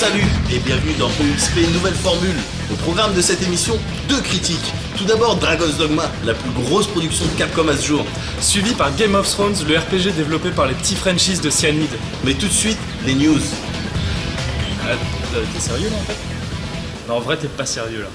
Salut et bienvenue dans EXP Nouvelle Formule. Au programme de cette émission, 2 critiques. Tout d'abord Dragon's Dogma, la plus grosse production de Capcom à ce jour. Suivi par Game of Thrones, le RPG développé par les petits franchises de Cyanide. Mais tout de suite, les news. T'es sérieux là en fait? Non, en vrai t'es pas sérieux là.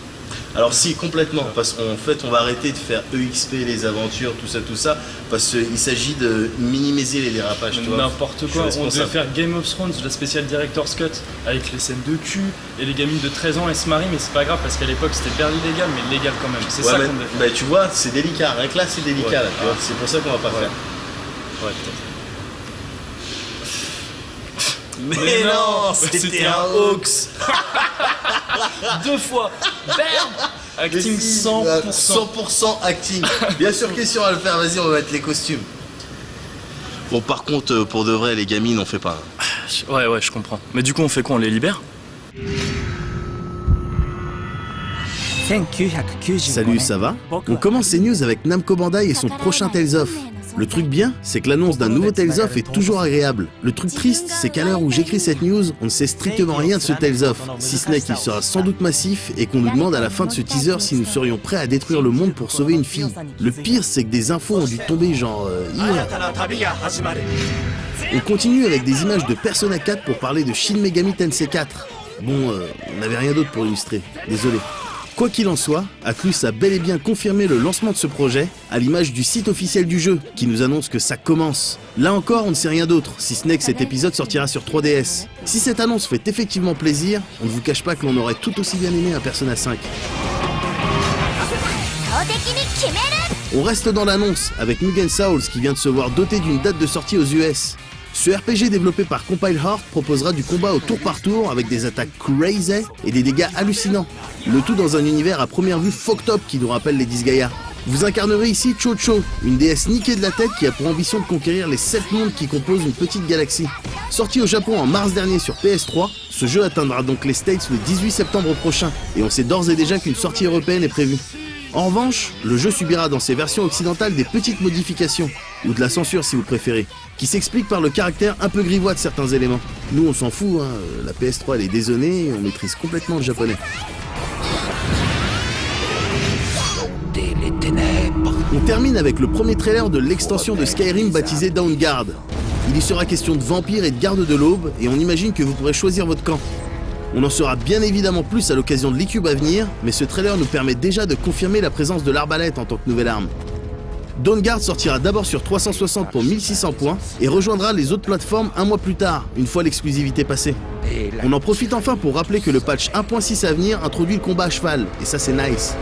Alors si, complètement, parce qu'en fait on va arrêter de faire EXP, les aventures, tout ça, parce qu'il s'agit de minimiser les dérapages, tu vois. N'importe quoi, on devait faire Game of Thrones, la spéciale Director's Cut, avec les scènes de cul, et les gamines de 13 ans elles se marient, mais c'est pas grave, parce qu'à l'époque c'était barely légal, mais légal quand même, c'est ça qu'on devait faire. Bah tu vois, c'est délicat, rien que là c'est délicat, là, tu vois, c'est pour ça qu'on va pas faire. Ouais, peut-être. Mais non, c'était un hoax. 2 fois. Bam. Acting 100%. 100% acting. Bien sûr, question à le faire, vas-y, on va mettre les costumes. Bon, par contre, pour de vrai, les gamines, on fait pas. Ouais, je comprends. Mais du coup, on fait quoi? On les libère? Salut, ça va? On commence ces news avec Namco Bandai et son prochain Tales of. Le truc bien, c'est que l'annonce d'un nouveau Tales of est toujours agréable. Le truc triste, c'est qu'à l'heure où j'écris cette news, on ne sait strictement rien de ce Tales of, si ce n'est qu'il sera sans doute massif et qu'on nous demande à la fin de ce teaser si nous serions prêts à détruire le monde pour sauver une fille. Le pire, c'est que des infos ont dû tomber genre hier. On continue avec des images de Persona 4 pour parler de Shin Megami Tensei 4. Bon, on n'avait rien d'autre pour illustrer, désolé. Quoi qu'il en soit, Atlus a bel et bien confirmé le lancement de ce projet, à l'image du site officiel du jeu, qui nous annonce que ça commence. Là encore, on ne sait rien d'autre, si ce n'est que cet épisode sortira sur 3DS. Si cette annonce fait effectivement plaisir, on ne vous cache pas que l'on aurait tout aussi bien aimé un Persona 5. On reste dans l'annonce, avec Mugen Souls qui vient de se voir doté d'une date de sortie aux US. Ce RPG développé par Compile Heart proposera du combat au tour par tour avec des attaques crazy et des dégâts hallucinants. Le tout dans un univers à première vue fucked up qui nous rappelle les Disgaea. Vous incarnerez ici Cho-Cho, une déesse niquée de la tête qui a pour ambition de conquérir les 7 mondes qui composent une petite galaxie. Sorti au Japon en mars dernier sur PS3, ce jeu atteindra donc les States le 18 septembre prochain et on sait d'ores et déjà qu'une sortie européenne est prévue. En revanche, le jeu subira dans ses versions occidentales des petites modifications, ou de la censure si vous préférez, qui s'explique par le caractère un peu grivois de certains éléments. Nous on s'en fout, hein, la PS3 elle est dézonée et on maîtrise complètement le japonais. On termine avec le premier trailer de l'extension de Skyrim baptisée Dawnguard. Il y sera question de vampires et de gardes de l'aube, et on imagine que vous pourrez choisir votre camp. On en saura bien évidemment plus à l'occasion de l'E-Cube à venir, mais ce trailer nous permet déjà de confirmer la présence de l'arbalète en tant que nouvelle arme. Dawnguard sortira d'abord sur 360 pour 1600 points et rejoindra les autres plateformes un mois plus tard, une fois l'exclusivité passée. On en profite enfin pour rappeler que le patch 1.6 à venir introduit le combat à cheval, et ça c'est nice.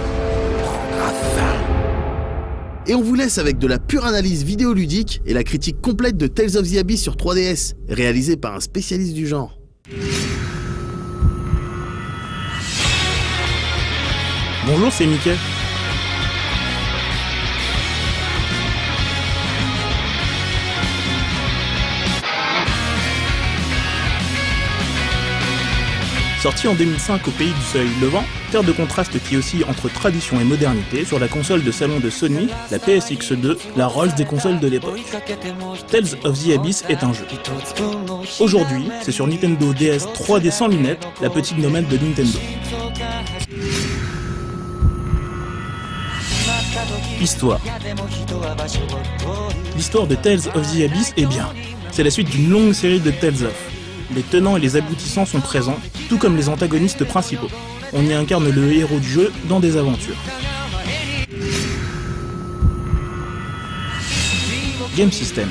Et on vous laisse avec de la pure analyse vidéoludique et la critique complète de Tales of the Abyss sur 3DS, réalisée par un spécialiste du genre. Bonjour, c'est Mickey. Sorti en 2005 au pays du Soleil Levant, terre de contraste qui oscille entre tradition et modernité sur la console de salon de Sony, la PSX2, la Rolls des consoles de l'époque. Tales of the Abyss est un jeu. Aujourd'hui, c'est sur Nintendo DS 3D sans lunettes, la petite nomade de Nintendo. Histoire. L'histoire de Tales of the Abyss est bien. C'est la suite d'une longue série de Tales of. Les tenants et les aboutissants sont présents, tout comme les antagonistes principaux. On y incarne le héros du jeu dans des aventures. Game System.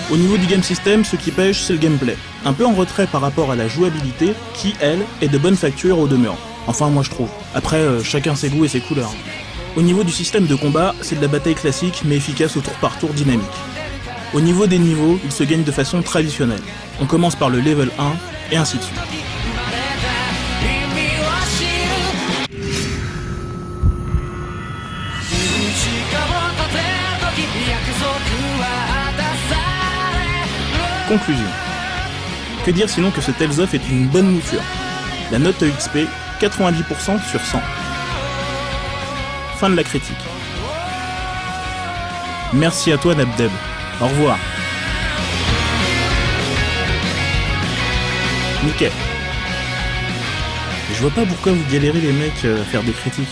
Au niveau du Game System, ce qui pêche, c'est le gameplay. Un peu en retrait par rapport à la jouabilité, qui, elle, est de bonne facture au demeurant. Enfin, moi je trouve. Après, chacun ses goûts et ses couleurs. Au niveau du système de combat, c'est de la bataille classique, mais efficace au tour par tour dynamique. Au niveau des niveaux, il se gagne de façon traditionnelle. On commence par le level 1, et ainsi de suite. Conclusion. Que dire sinon que ce Tales of est une bonne mouture. La note EXP, 90% sur 100. Fin de la critique. Merci à toi Nabdeb. Au revoir. nickel. Je vois pas pourquoi vous galérez les mecs à faire des critiques.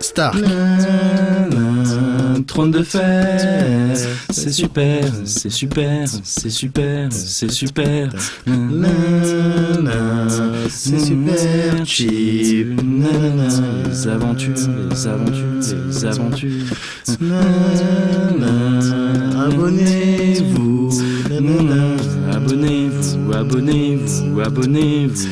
Start. Trône de fer, c'est super, c'est super, c'est super, c'est super. C'est super cheap. Les aventures, les aventures, les aventures. Abonnez-vous. Abonnez-vous, abonnez-vous, abonnez-vous.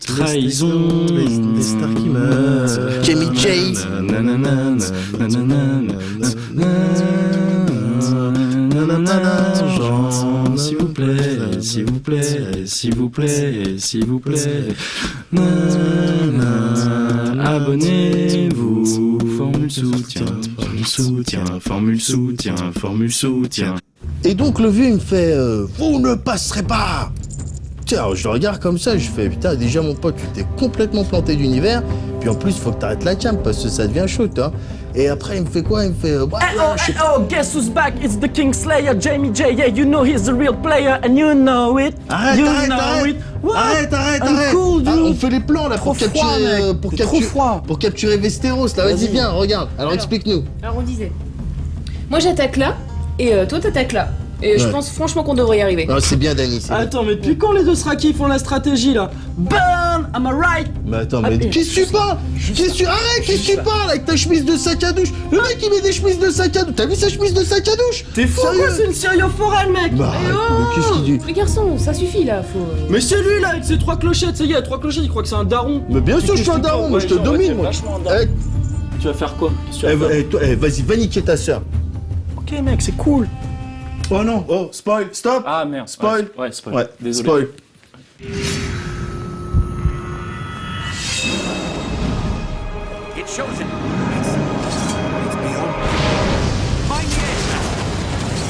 Trahison, les stars qui meurent. Jamie J. S'il vous plaît, s'il vous plaît, s'il vous plaît, s'il vous plaît. Abonnez-vous. Formule soutien, formule soutien, formule soutien, formule soutien. Et donc le vieux il me fait vous ne passerez pas. Tiens, je le regarde comme ça, je fais putain déjà mon pote tu t'es complètement planté d'univers, puis en plus faut que t'arrêtes la champ parce que ça devient chaud hein. Et après il me fait quoi? Il me fait guess who's back? It's the Kingslayer, Jamie J. Yeah, you know he's the real player and you know it. Arrête, you arrête, know arrête. it. What? Arrête. Cool, dude. On fait les plans là Trop pour capturer froid, mec. pour capturer Westeros là, vas-y viens, regarde. Alors explique-nous. Alors on disait, moi j'attaque là, et toi t'attaques là. Et je Ouais. pense franchement qu'on devrait y arriver. Non, c'est bien Danny, c'est bien. Attends, mais depuis quand les deux Sraki font la stratégie là? Burn, am I right? Mais attends, mais Ah, qu'est-ce que tu parles? Arrête, qu'est-ce que tu parles avec ta chemise de sac à douche? Le mec il met des chemises de sac à douche, t'as vu sa chemise de sac à douche? T'es fou Sérieux? quoi, c'est une syriophorelle mec! Bah arrête, mais qu'est-ce qu'il dit? Les garçons, ça suffit là, faut... Mais c'est lui là avec ses trois clochettes, ça y est, trois clochettes, il croit que c'est un daron. Mais bien sûr je suis un daron, moi je te domine moi. Eh, Tu vas faire quoi? Qu'est-ce que tu vas faire? toi, vas-y, va niquer ta sœur. Ok mec, c'est cool. Oh non, oh, spoil, stop. Ah merde. Spoil. Ouais, spoil. Ouais, Désolé. spoil.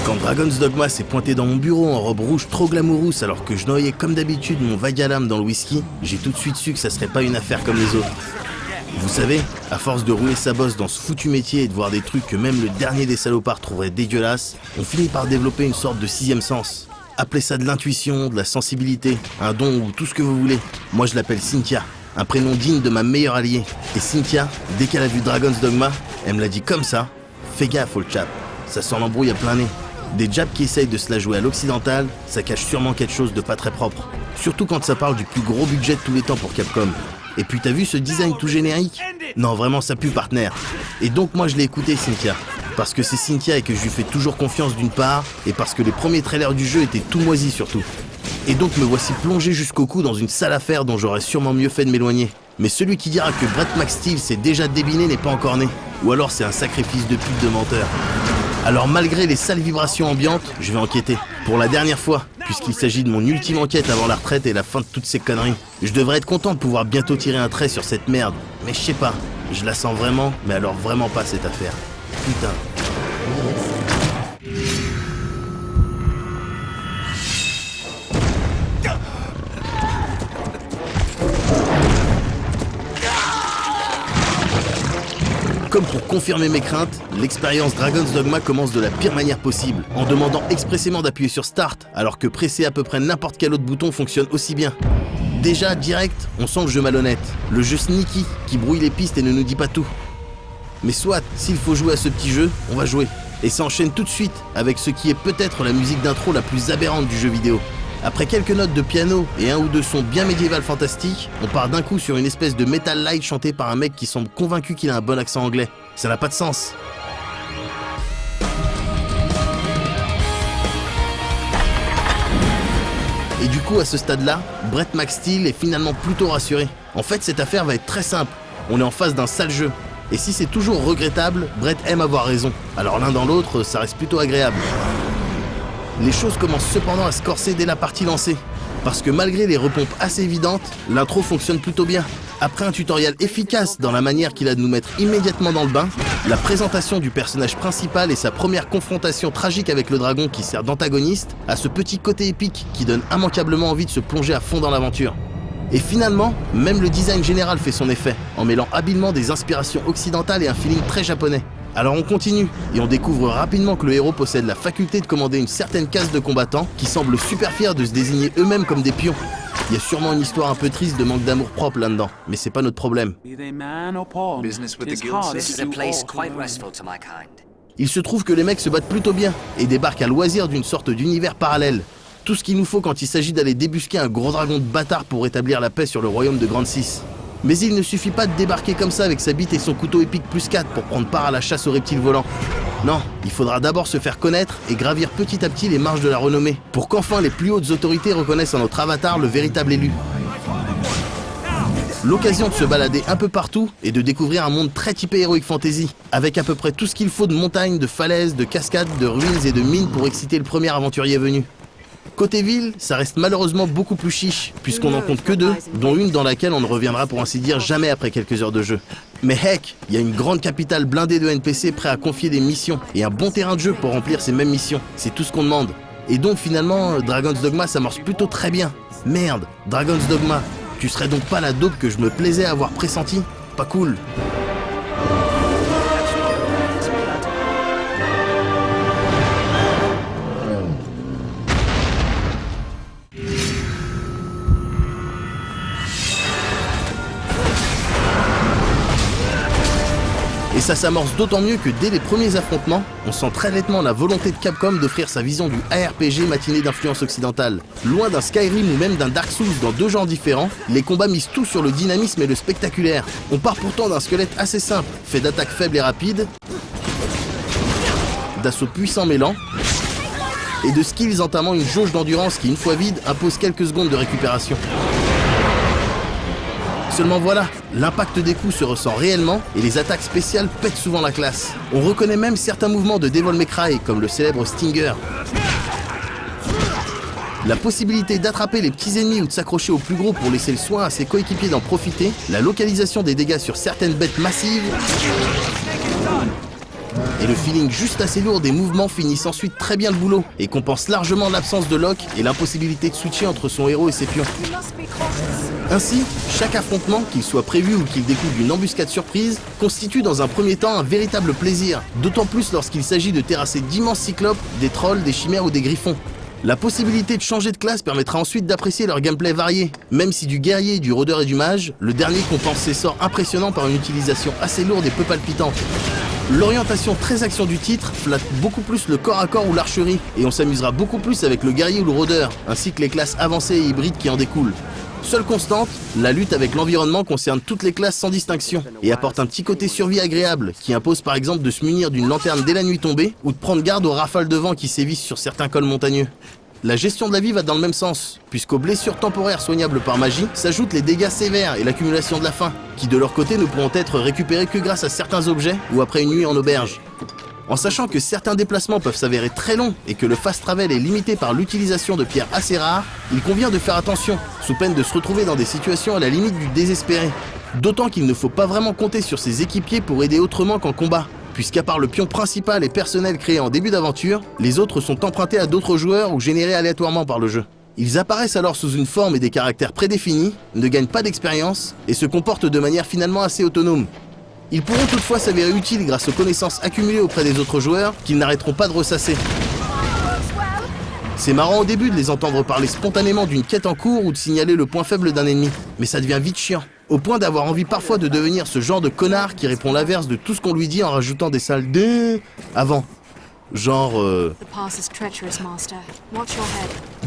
Quand Dragon's Dogma s'est pointé dans mon bureau en robe rouge trop glamourousse alors que je noyais comme d'habitude mon vague à l'âme dans le whisky, j'ai tout de suite su que ça serait pas une affaire comme les autres. Vous savez, à force de rouler sa bosse dans ce foutu métier et de voir des trucs que même le dernier des salopards trouverait dégueulasses, on finit par développer une sorte de sixième sens. Appelez ça de l'intuition, de la sensibilité, un don ou tout ce que vous voulez. Moi je l'appelle Cynthia, un prénom digne de ma meilleure alliée. Et Cynthia, dès qu'elle a vu Dragon's Dogma, elle me l'a dit comme ça, fais gaffe old chap, ça sent l'embrouille à plein nez. Des jabs qui essayent de se la jouer à l'occidental, ça cache sûrement quelque chose de pas très propre. Surtout quand ça parle du plus gros budget de tous les temps pour Capcom. Et puis t'as vu ce design tout générique? Non vraiment ça pue partenaire. Et donc moi je l'ai écouté Cynthia. Parce que c'est Cynthia et que je lui fais toujours confiance d'une part, et parce que les premiers trailers du jeu étaient tout moisis surtout. Et donc me voici plongé jusqu'au cou dans une sale affaire dont j'aurais sûrement mieux fait de m'éloigner. Mais celui qui dira que Brett McSteel s'est déjà débiné n'est pas encore né. Ou alors c'est un sacrifice de pute de menteur. Alors malgré les sales vibrations ambiantes, je vais enquêter. Pour la dernière fois, puisqu'il s'agit de mon ultime enquête avant la retraite et la fin de toutes ces conneries. Je devrais être content de pouvoir bientôt tirer un trait sur cette merde. Mais je sais pas, je la sens vraiment, mais alors vraiment pas cette affaire. Putain. Comme pour confirmer mes craintes, l'expérience Dragon's Dogma commence de la pire manière possible, en demandant expressément d'appuyer sur Start, alors que presser à peu près n'importe quel autre bouton fonctionne aussi bien. Déjà, direct, on sent le jeu malhonnête, le jeu sneaky, qui brouille les pistes et ne nous dit pas tout. Mais soit, s'il faut jouer à ce petit jeu, on va jouer. Et ça enchaîne tout de suite avec ce qui est peut-être la musique d'intro la plus aberrante du jeu vidéo. Après quelques notes de piano et un ou deux sons bien médiéval fantastiques, on part d'un coup sur une espèce de metal light chanté par un mec qui semble convaincu qu'il a un bon accent anglais. Ça n'a pas de sens. Et du coup, à ce stade-là, Brett McSteel est finalement plutôt rassuré. En fait, cette affaire va être très simple. On est en face d'un sale jeu. Et si c'est toujours regrettable, Brett aime avoir raison. Alors l'un dans l'autre, ça reste plutôt agréable. Les choses commencent cependant à se corser dès la partie lancée. Parce que malgré les repompes assez évidentes, l'intro fonctionne plutôt bien. Après un tutoriel efficace dans la manière qu'il a de nous mettre immédiatement dans le bain, la présentation du personnage principal et sa première confrontation tragique avec le dragon qui sert d'antagoniste a ce petit côté épique qui donne immanquablement envie de se plonger à fond dans l'aventure. Et finalement, même le design général fait son effet, en mêlant habilement des inspirations occidentales et un feeling très japonais. Alors on continue, et on découvre rapidement que le héros possède la faculté de commander une certaine caste de combattants qui semblent super fiers de se désigner eux-mêmes comme des pions. Il y a sûrement une histoire un peu triste de manque d'amour propre là-dedans, mais c'est pas notre problème. Il se trouve que les mecs se battent plutôt bien, et débarquent à loisir d'une sorte d'univers parallèle. Tout ce qu'il nous faut quand il s'agit d'aller débusquer un gros dragon de bâtard pour rétablir la paix sur le royaume de Grand 6. Mais il ne suffit pas de débarquer comme ça avec sa bite et son couteau épique +4 pour prendre part à la chasse aux reptiles volants. Non, il faudra d'abord se faire connaître et gravir petit à petit les marches de la renommée, pour qu'enfin les plus hautes autorités reconnaissent en notre avatar le véritable élu. L'occasion de se balader un peu partout et de découvrir un monde très typé Heroic Fantasy, avec à peu près tout ce qu'il faut de montagnes, de falaises, de cascades, de ruines et de mines pour exciter le premier aventurier venu. Côté ville, ça reste malheureusement beaucoup plus chiche, puisqu'on n'en compte que 2, dont une dans laquelle on ne reviendra pour ainsi dire jamais après quelques heures de jeu. Mais heck, il y a une grande capitale blindée de NPC prêts à confier des missions, et un bon terrain de jeu pour remplir ces mêmes missions, c'est tout ce qu'on demande. Et donc finalement, Dragon's Dogma s'amorce plutôt très bien. Merde, Dragon's Dogma, tu serais donc pas la dope que je me plaisais à avoir pressenti? Pas cool. Et ça s'amorce d'autant mieux que dès les premiers affrontements, on sent très nettement la volonté de Capcom d'offrir sa vision du ARPG matiné d'influence occidentale. Loin d'un Skyrim ou même d'un Dark Souls dans 2 genres différents, les combats misent tout sur le dynamisme et le spectaculaire. On part pourtant d'un squelette assez simple, fait d'attaques faibles et rapides, d'assauts puissants mais lents, et de skills entamant une jauge d'endurance qui, une fois vide, impose quelques secondes de récupération. Seulement voilà, l'impact des coups se ressent réellement et les attaques spéciales pètent souvent la classe. On reconnaît même certains mouvements de Devil May Cry, comme le célèbre Stinger. La possibilité d'attraper les petits ennemis ou de s'accrocher aux plus gros pour laisser le soin à ses coéquipiers d'en profiter, la localisation des dégâts sur certaines bêtes massives, et le feeling juste assez lourd des mouvements finissent ensuite très bien le boulot et compense largement l'absence de lock et l'impossibilité de switcher entre son héros et ses pions. Ainsi, chaque affrontement, qu'il soit prévu ou qu'il découle d'une embuscade surprise, constitue dans un premier temps un véritable plaisir, d'autant plus lorsqu'il s'agit de terrasser d'immenses cyclopes, des trolls, des chimères ou des griffons. La possibilité de changer de classe permettra ensuite d'apprécier leur gameplay varié, même si du guerrier, du rôdeur et du mage, le dernier compense ses sorts impressionnants par une utilisation assez lourde et peu palpitante. L'orientation très action du titre flatte beaucoup plus le corps à corps ou l'archerie, et on s'amusera beaucoup plus avec le guerrier ou le rôdeur, ainsi que les classes avancées et hybrides qui en découlent. Seule constante, la lutte avec l'environnement concerne toutes les classes sans distinction, et apporte un petit côté survie agréable, qui impose par exemple de se munir d'une lanterne dès la nuit tombée, ou de prendre garde aux rafales de vent qui sévissent sur certains cols montagneux. La gestion de la vie va dans le même sens, puisqu'aux blessures temporaires soignables par magie s'ajoutent les dégâts sévères et l'accumulation de la faim, qui de leur côté ne pourront être récupérés que grâce à certains objets ou après une nuit en auberge. En sachant que certains déplacements peuvent s'avérer très longs et que le fast travel est limité par l'utilisation de pierres assez rares, il convient de faire attention, sous peine de se retrouver dans des situations à la limite du désespéré. D'autant qu'il ne faut pas vraiment compter sur ses équipiers pour aider autrement qu'en combat, puisqu'à part le pion principal et personnel créé en début d'aventure, les autres sont empruntés à d'autres joueurs ou générés aléatoirement par le jeu. Ils apparaissent alors sous une forme et des caractères prédéfinis, ne gagnent pas d'expérience et se comportent de manière finalement assez autonome. Ils pourront toutefois s'avérer utiles grâce aux connaissances accumulées auprès des autres joueurs qu'ils n'arrêteront pas de ressasser. C'est marrant au début de les entendre parler spontanément d'une quête en cours ou de signaler le point faible d'un ennemi, mais ça devient vite chiant, au point d'avoir envie parfois de devenir ce genre de connard qui répond l'inverse de tout ce qu'on lui dit en rajoutant des sales dé avant. Genre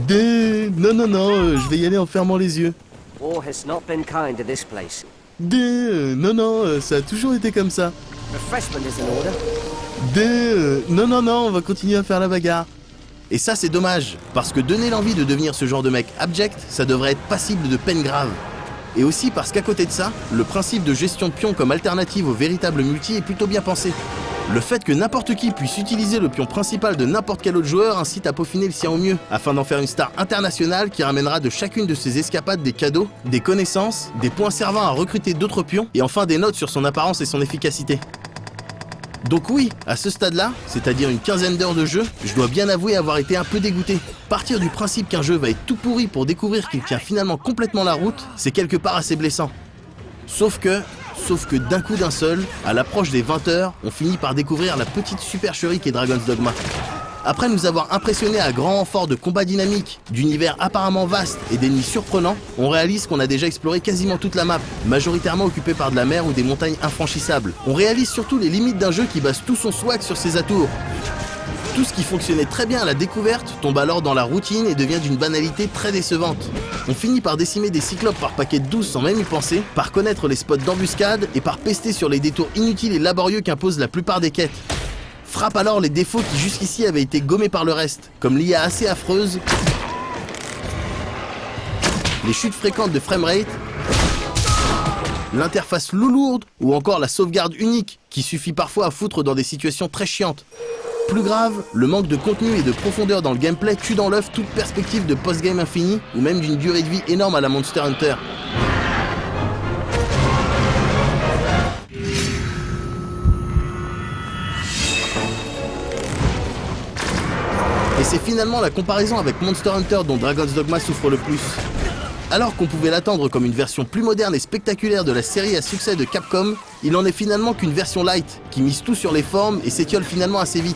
dé, non, je vais y aller en fermant les yeux. Non, ça a toujours été comme ça. Non, on va continuer à faire la bagarre. Et ça c'est dommage, parce que donner l'envie de devenir ce genre de mec abject, ça devrait être passible de peine grave. Et aussi parce qu'à côté de ça, le principe de gestion de pions comme alternative au véritable multi est plutôt bien pensé. Le fait que n'importe qui puisse utiliser le pion principal de n'importe quel autre joueur incite à peaufiner le sien au mieux, afin d'en faire une star internationale qui ramènera de chacune de ses escapades des cadeaux, des connaissances, des points servant à recruter d'autres pions, et enfin des notes sur son apparence et son efficacité. Donc oui, à ce stade-là, c'est-à-dire une quinzaine d'heures de jeu, je dois bien avouer avoir été un peu dégoûté. Partir du principe qu'un jeu va être tout pourri pour découvrir qu'il tient finalement complètement la route, c'est quelque part assez blessant. Sauf que d'un coup d'un seul, à l'approche des 20h, on finit par découvrir la petite supercherie qu'est Dragon's Dogma. Après nous avoir impressionnés à grand renfort de combats dynamiques, d'univers apparemment vastes et d'ennemis surprenants, on réalise qu'on a déjà exploré quasiment toute la map, majoritairement occupée par de la mer ou des montagnes infranchissables. On réalise surtout les limites d'un jeu qui base tout son swag sur ses atours. Tout ce qui fonctionnait très bien à la découverte tombe alors dans la routine et devient d'une banalité très décevante. On finit par décimer des cyclopes par paquet de 12 sans même y penser, par connaître les spots d'embuscade et par pester sur les détours inutiles et laborieux qu'imposent la plupart des quêtes. Frappe alors les défauts qui jusqu'ici avaient été gommés par le reste, comme l'IA assez affreuse, les chutes fréquentes de framerate, l'interface lourde ou encore la sauvegarde unique qui suffit parfois à foutre dans des situations très chiantes. Plus grave, le manque de contenu et de profondeur dans le gameplay tue dans l'œuf toute perspective de post-game infini ou même d'une durée de vie énorme à la Monster Hunter. Et c'est finalement la comparaison avec Monster Hunter dont Dragon's Dogma souffre le plus. Alors qu'on pouvait l'attendre comme une version plus moderne et spectaculaire de la série à succès de Capcom, il en est finalement qu'une version light, qui mise tout sur les formes et s'étiole finalement assez vite.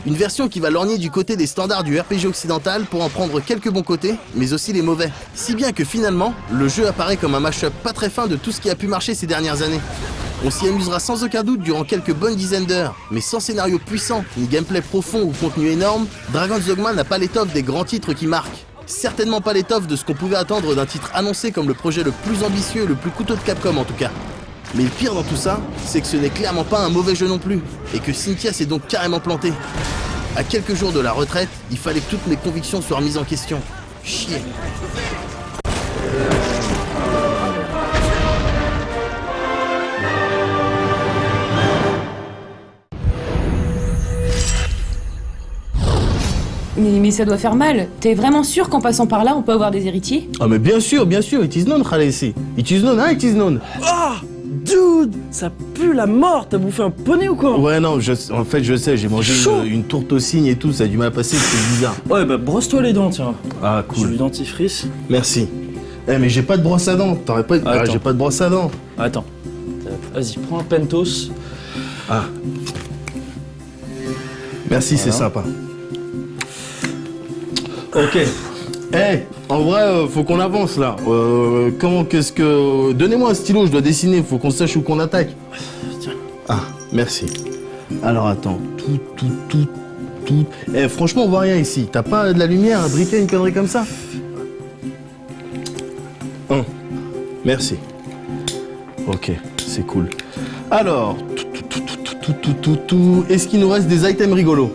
Une version qui va lorgner du côté des standards du RPG occidental pour en prendre quelques bons côtés, mais aussi les mauvais. Si bien que finalement, le jeu apparaît comme un mash-up pas très fin de tout ce qui a pu marcher ces dernières années. On s'y amusera sans aucun doute durant quelques bonnes dizaines d'heures, mais sans scénario puissant, ni gameplay profond ou contenu énorme, Dragon's Dogma n'a pas l'étoffe des grands titres qui marquent. Certainement pas l'étoffe de ce qu'on pouvait attendre d'un titre annoncé comme le projet le plus ambitieux et le plus coûteux de Capcom en tout cas. Mais le pire dans tout ça, c'est que ce n'est clairement pas un mauvais jeu non plus, et que Cynthia s'est donc carrément plantée. À quelques jours de la retraite, il fallait que toutes mes convictions soient remises en question. Chier. Mais ça doit faire mal. T'es vraiment sûr qu'en passant par là, on peut avoir des héritiers? Ah mais bien sûr, it is known, Khalesi. It is known, hein, it is known. Ah, dude, ça pue la mort. T'as bouffé un poney ou quoi? Ouais, non, en fait, je sais, j'ai mangé une tourte au cygne et tout, ça a dû mal passer, c'est bizarre. Ouais, bah brosse-toi les dents, tiens. Ah, J'ai cool. du dentifrice. Merci. Eh, mais j'ai pas de brosse à dents, t'aurais pas... Ah, j'ai pas de brosse à dents. Attends. Vas-y, prends un Pentos. Ah. Merci, Voilà. c'est sympa. Ok. Eh, en vrai, faut qu'on avance là. Qu'est-ce que... Donnez-moi un stylo, je dois dessiner, faut qu'on sache où qu'on attaque. Tiens. Ah, merci. Alors attends, tout... Eh, franchement, on voit rien ici. T'as pas de la lumière à briquer une connerie comme ça? Merci. Ok, c'est cool. Alors, est-ce qu'il nous reste des items rigolos?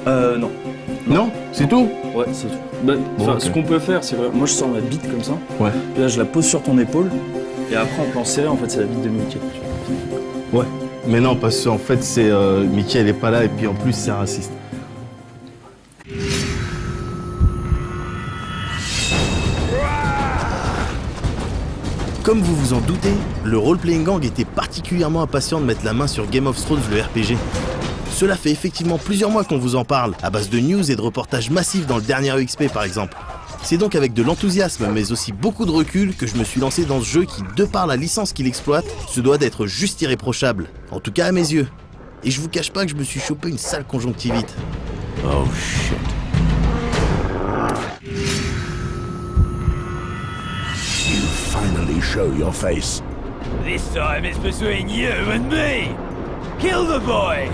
Non. Non? C'est tout? Ouais, c'est tout. Bah, Bon, ok. Ce qu'on peut faire, c'est que moi je sors ma bite comme ça. Ouais. Et là, je la pose sur ton épaule. Et après, en plan serré, en fait, c'est la bite de Mickey. Ouais. Mais non, parce qu'en fait, c'est Mickey, elle est pas là, et puis en plus, c'est raciste. Comme vous vous en doutez, le Role-Playing Gang était particulièrement impatient de mettre la main sur Game of Thrones, le RPG. Cela fait effectivement plusieurs mois qu'on vous en parle, à base de news et de reportages massifs dans le dernier EXP par exemple. C'est donc avec de l'enthousiasme, mais aussi beaucoup de recul, que je me suis lancé dans ce jeu qui, de par la licence qu'il exploite, se doit d'être juste irréprochable. En tout cas à mes yeux. Et je vous cache pas que je me suis chopé une sale conjonctivite. Oh shit. Finally show your face. This time it's between you and me! Kill the boy!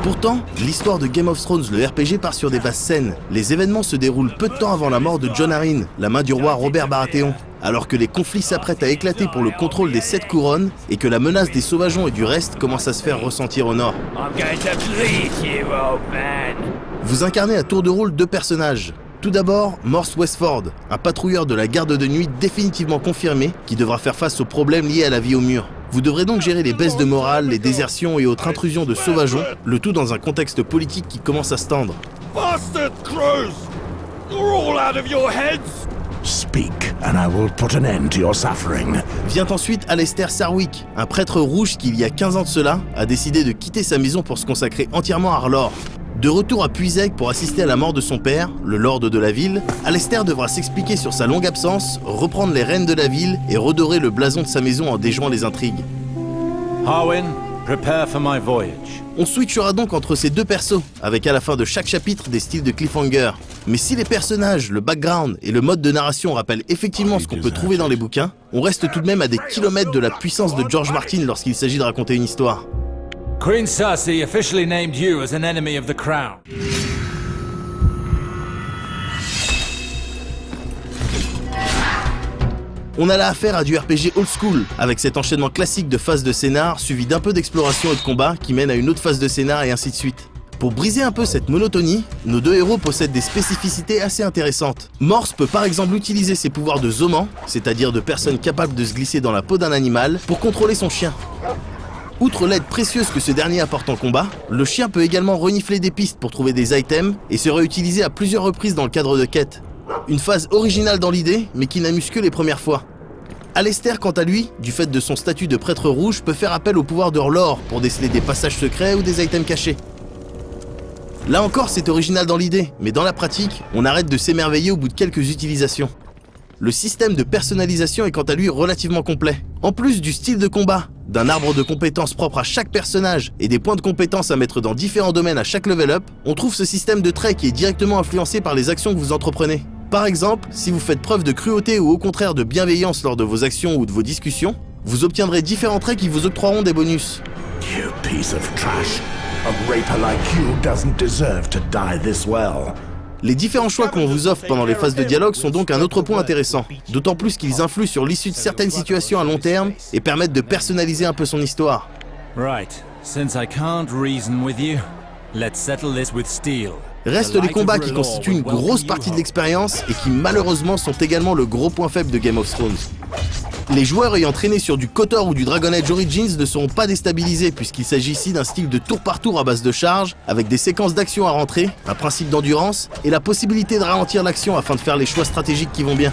Pourtant, l'histoire de Game of Thrones, le RPG, part sur des bases saines. Les événements se déroulent peu de temps avant la mort de Jon Arryn, la main du roi Robert Baratheon, alors que les conflits s'apprêtent à éclater pour le contrôle des 7 couronnes et que la menace des sauvageons et du reste commence à se faire ressentir au nord. I'm going to bleed you, old man! Vous incarnez à tour de rôle 2 personnages. Tout d'abord, Morse Westford, un patrouilleur de la garde de nuit définitivement confirmé qui devra faire face aux problèmes liés à la vie au mur. Vous devrez donc gérer les baisses de morale, les désertions et autres intrusions de sauvageons, le tout dans un contexte politique qui commence à se tendre. Bastard crows! You're all out of your heads! Speak and I will put an end to your suffering. Vient ensuite Alistair Sarwick, un prêtre rouge qui, il y a 15 ans de cela, a décidé de quitter sa maison pour se consacrer entièrement à Arlor. De retour à Puiseg pour assister à la mort de son père, le lord de la ville, Alistair devra s'expliquer sur sa longue absence, reprendre les rênes de la ville et redorer le blason de sa maison en déjouant les intrigues. Harwin, prepare for my voyage. On switchera donc entre ces deux persos, avec à la fin de chaque chapitre des styles de cliffhanger. Mais si les personnages, le background et le mode de narration rappellent effectivement ce qu'on peut trouver dans les bouquins, on reste tout de même à des kilomètres de la puissance de George Martin lorsqu'il s'agit de raconter une histoire. Queen Cersei officially named you as an enemy of the crown. On a là affaire à du RPG old school, avec cet enchaînement classique de phases de scénar suivi d'un peu d'exploration et de combat qui mène à une autre phase de scénar et ainsi de suite. Pour briser un peu cette monotonie, nos deux héros possèdent des spécificités assez intéressantes. Morse peut par exemple utiliser ses pouvoirs de zoman, c'est-à-dire de personne capable de se glisser dans la peau d'un animal, pour contrôler son chien. Outre l'aide précieuse que ce dernier apporte en combat, le chien peut également renifler des pistes pour trouver des items et se réutiliser à plusieurs reprises dans le cadre de quêtes. Une phase originale dans l'idée, mais qui n'amuse que les premières fois. Alistair, quant à lui, du fait de son statut de prêtre rouge, peut faire appel au pouvoir de Lore pour déceler des passages secrets ou des items cachés. Là encore, c'est original dans l'idée, mais dans la pratique, on arrête de s'émerveiller au bout de quelques utilisations. Le système de personnalisation est quant à lui relativement complet. En plus du style de combat, d'un arbre de compétences propre à chaque personnage et des points de compétences à mettre dans différents domaines à chaque level up, on trouve ce système de traits qui est directement influencé par les actions que vous entreprenez. Par exemple, si vous faites preuve de cruauté ou au contraire de bienveillance lors de vos actions ou de vos discussions, vous obtiendrez différents traits qui vous octroieront des bonus. You piece of trash. A raper like you doesn't deserve to die this well. Les différents choix qu'on vous offre pendant les phases de dialogue sont donc un autre point intéressant, d'autant plus qu'ils influent sur l'issue de certaines situations à long terme et permettent de personnaliser un peu son histoire. Right, since I can't reason with you, let's settle this with steel. Restent les combats qui constituent une grosse partie de l'expérience et qui malheureusement sont également le gros point faible de Game of Thrones. Les joueurs ayant traîné sur du KOTOR ou du Dragon Age Origins ne seront pas déstabilisés puisqu'il s'agit ici d'un style de tour par tour à base de charge, avec des séquences d'action à rentrer, un principe d'endurance et la possibilité de ralentir l'action afin de faire les choix stratégiques qui vont bien.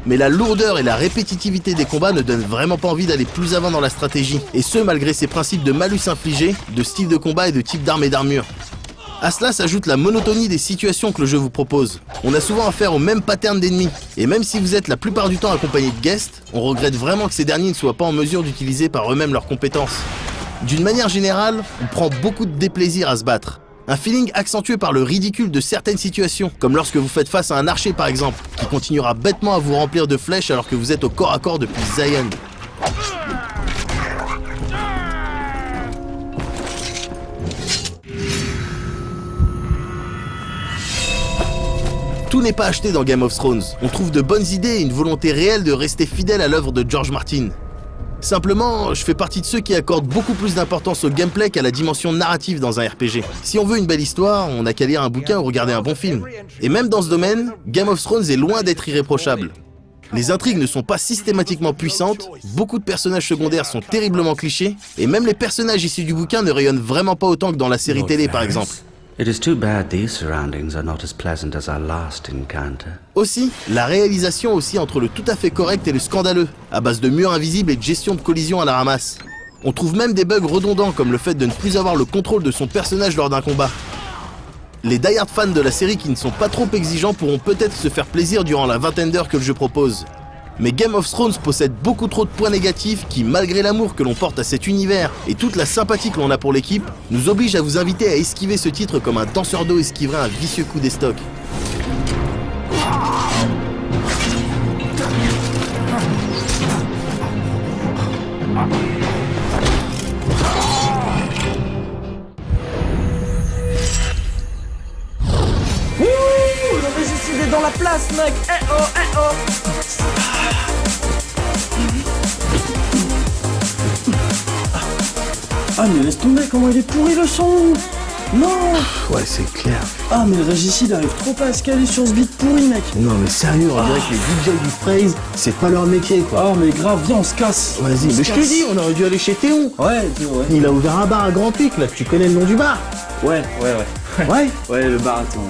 Mais la lourdeur et la répétitivité des combats ne donnent vraiment pas envie d'aller plus avant dans la stratégie, et ce malgré ces principes de malus infligé, de style de combat et de type d'armes et d'armure. À cela s'ajoute la monotonie des situations que le jeu vous propose. On a souvent affaire au même pattern d'ennemis, et même si vous êtes la plupart du temps accompagné de guests, on regrette vraiment que ces derniers ne soient pas en mesure d'utiliser par eux-mêmes leurs compétences. D'une manière générale, on prend beaucoup de déplaisir à se battre. Un feeling accentué par le ridicule de certaines situations, comme lorsque vous faites face à un archer par exemple, qui continuera bêtement à vous remplir de flèches alors que vous êtes au corps à corps depuis Zion. Tout n'est pas acheté dans Game of Thrones. On trouve de bonnes idées et une volonté réelle de rester fidèle à l'œuvre de George Martin. Simplement, je fais partie de ceux qui accordent beaucoup plus d'importance au gameplay qu'à la dimension narrative dans un RPG. Si on veut une belle histoire, on n'a qu'à lire un bouquin ou regarder un bon film. Et même dans ce domaine, Game of Thrones est loin d'être irréprochable. Les intrigues ne sont pas systématiquement puissantes, beaucoup de personnages secondaires sont terriblement clichés, et même les personnages issus du bouquin ne rayonnent vraiment pas autant que dans la série télé par exemple. It is too bad these surroundings are not as pleasant as our last encounter. Aussi, la réalisation aussi entre le tout à fait correct et le scandaleux, à base de murs invisibles et de gestion de collisions à la ramasse. On trouve même des bugs redondants comme le fait de ne plus avoir le contrôle de son personnage lors d'un combat. Les die-hard fans de la série qui ne sont pas trop exigeants pourront peut-être se faire plaisir durant la vingtaine d'heures que le jeu propose. Mais Game of Thrones possède beaucoup trop de points négatifs qui, malgré l'amour que l'on porte à cet univers et toute la sympathie que l'on a pour l'équipe, nous obligent à vous inviter à esquiver ce titre comme un danseur d'eau esquiverait un vicieux coup d'estoc. Le régicide est dans la place, mec. Eh oh, eh oh. Ah mais laisse tomber, comment il est pourri le son. Non. Ouais, c'est clair. Ah mais le régicide arrive trop pas à se caler sur ce beat pourri, mec. Non mais sérieux, on dirait que les DJ du Phrase, c'est pas leur métier quoi. Ah mais grave, viens on se casse. Vas-y, mais je te dis, on aurait dû aller chez Théon. Ouais, ouais. Il a ouvert un bar à Grand Pic là, tu connais le nom du bar? Ouais. Ouais. Ouais, le bar, attends.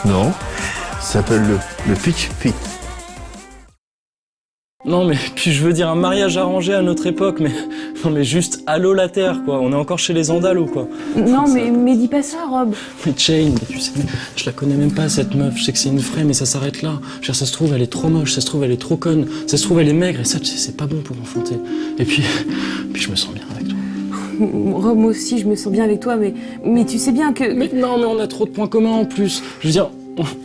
Non. Ça s'appelle le pitch fit. Non mais puis je veux dire un mariage arrangé à notre époque, mais non mais juste allô la terre quoi, on est encore chez les Andales ou quoi. Non mais dis pas ça Rob. Mais Chain, mais tu sais, je la connais même pas cette meuf, je sais que c'est une vraie mais ça s'arrête là. Je veux dire, ça se trouve elle est trop moche, ça se trouve elle est trop conne, ça se trouve elle est maigre et ça tu sais c'est pas bon pour enfanter. Et puis je me sens bien avec toi. Rob, moi aussi je me sens bien avec toi mais tu sais bien que... Mais non mais on a trop de points communs en plus. Je veux dire,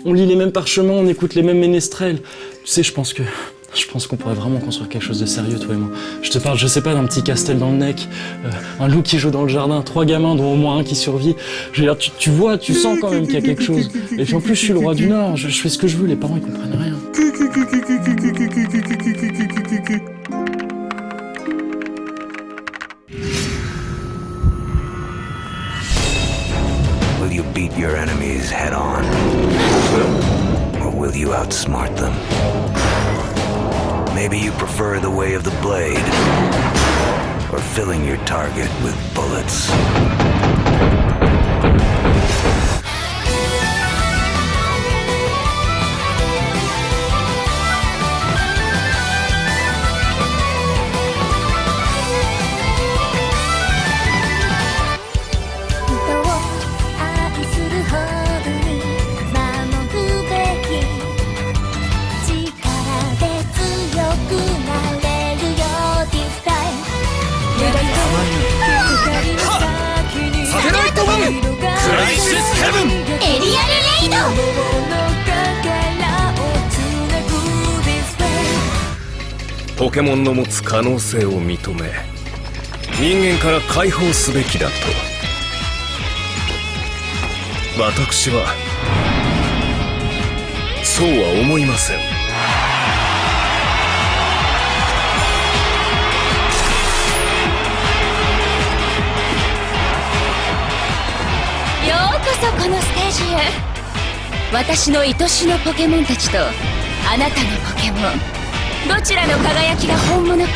on lit les mêmes parchemins, on écoute les mêmes ménestrels. Tu sais, je pense qu'on pourrait vraiment construire quelque chose de sérieux, toi et moi. Je te parle, je sais pas, d'un petit castel dans le Nec, un loup qui joue dans le jardin, 3 gamins dont au moins un qui survit. Je veux dire, tu vois, tu sens quand même qu'il y a quelque chose. Et puis en plus, je suis le roi du Nord, je fais ce que je veux, les parents ils comprennent rien. Will you beat your enemies head on? Or will you outsmart them? Maybe you prefer the way of the blade, or filling your target with bullets.ポケモンの持つ可能性を認め、人間から解放すべきだと私はそうは思いません。ようこそこのステージへ。私の愛しのポケモンたちとあなたのポケモン、どちらの輝きが本物か。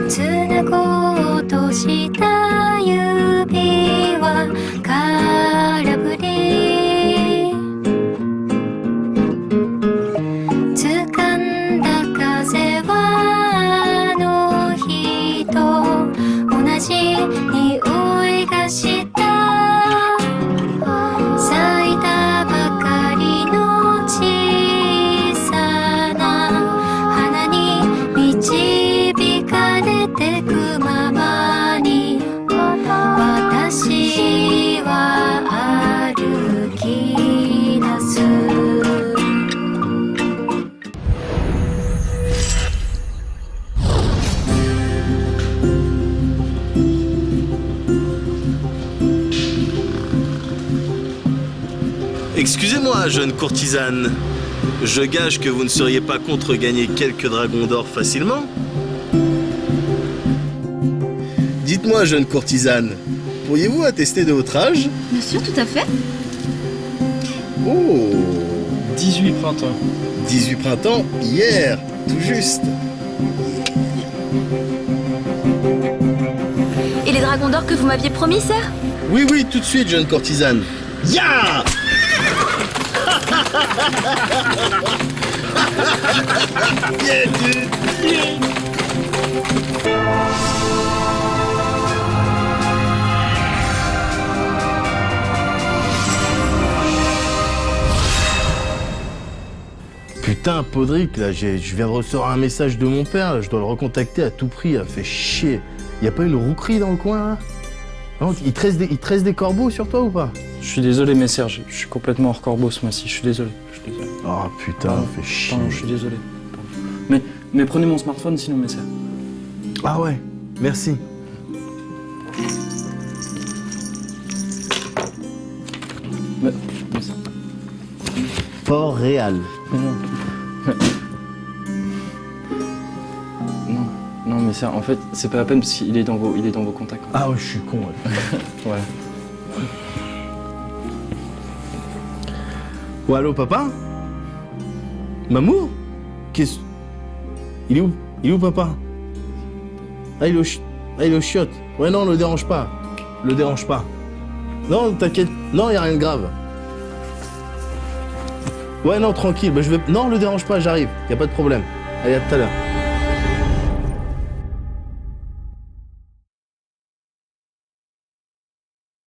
つなごうとした指は空振り、掴んだ風はあの日と同じ匂いがした。咲いたばかりの小さな花に導かれてくままに、私は歩き出す。Excusez-moi, jeune courtisane. Je gage que vous ne seriez pas contre gagner quelques dragons d'or facilement. Dites-moi, jeune courtisane, pourriez-vous attester de votre âge? Bien sûr, tout à fait. Oh, 18 printemps. 18 printemps, hier, tout juste. Et les dragons d'or que vous m'aviez promis, sir? Oui, oui, tout de suite, jeune courtisane. Ya! Yeah, dude! Yeah. Putain, Podrick, là, je viens de recevoir un message de mon père, là, je dois le recontacter à tout prix, là, fait chier. Y a pas une rouquerie dans le coin, là? Non, il te reste des corbeaux sur toi ou pas? Je suis désolé, mais Serge, je suis complètement hors corbeau ce mois-ci, je suis désolé. Oh putain, fait chier. Pardon, je suis désolé. Mais prenez mon smartphone sinon, mais Serge. Ah ouais, merci. Port Réal. Non, mais ça, en fait, c'est pas la peine parce qu'il est dans vos contacts. Ah ouais, je suis con. Ouais. Ouais. Ouais, allô, papa? Mamour? Qu'est-ce... Il est où, papa? Ah, il est au chiottes. Ouais, non, le dérange pas. Le dérange pas. Non, t'inquiète. Non, y a rien de grave. Ouais, non, tranquille. Bah, je vais... Non, le dérange pas, j'arrive. Y a pas de problème. Allez, à tout à l'heure.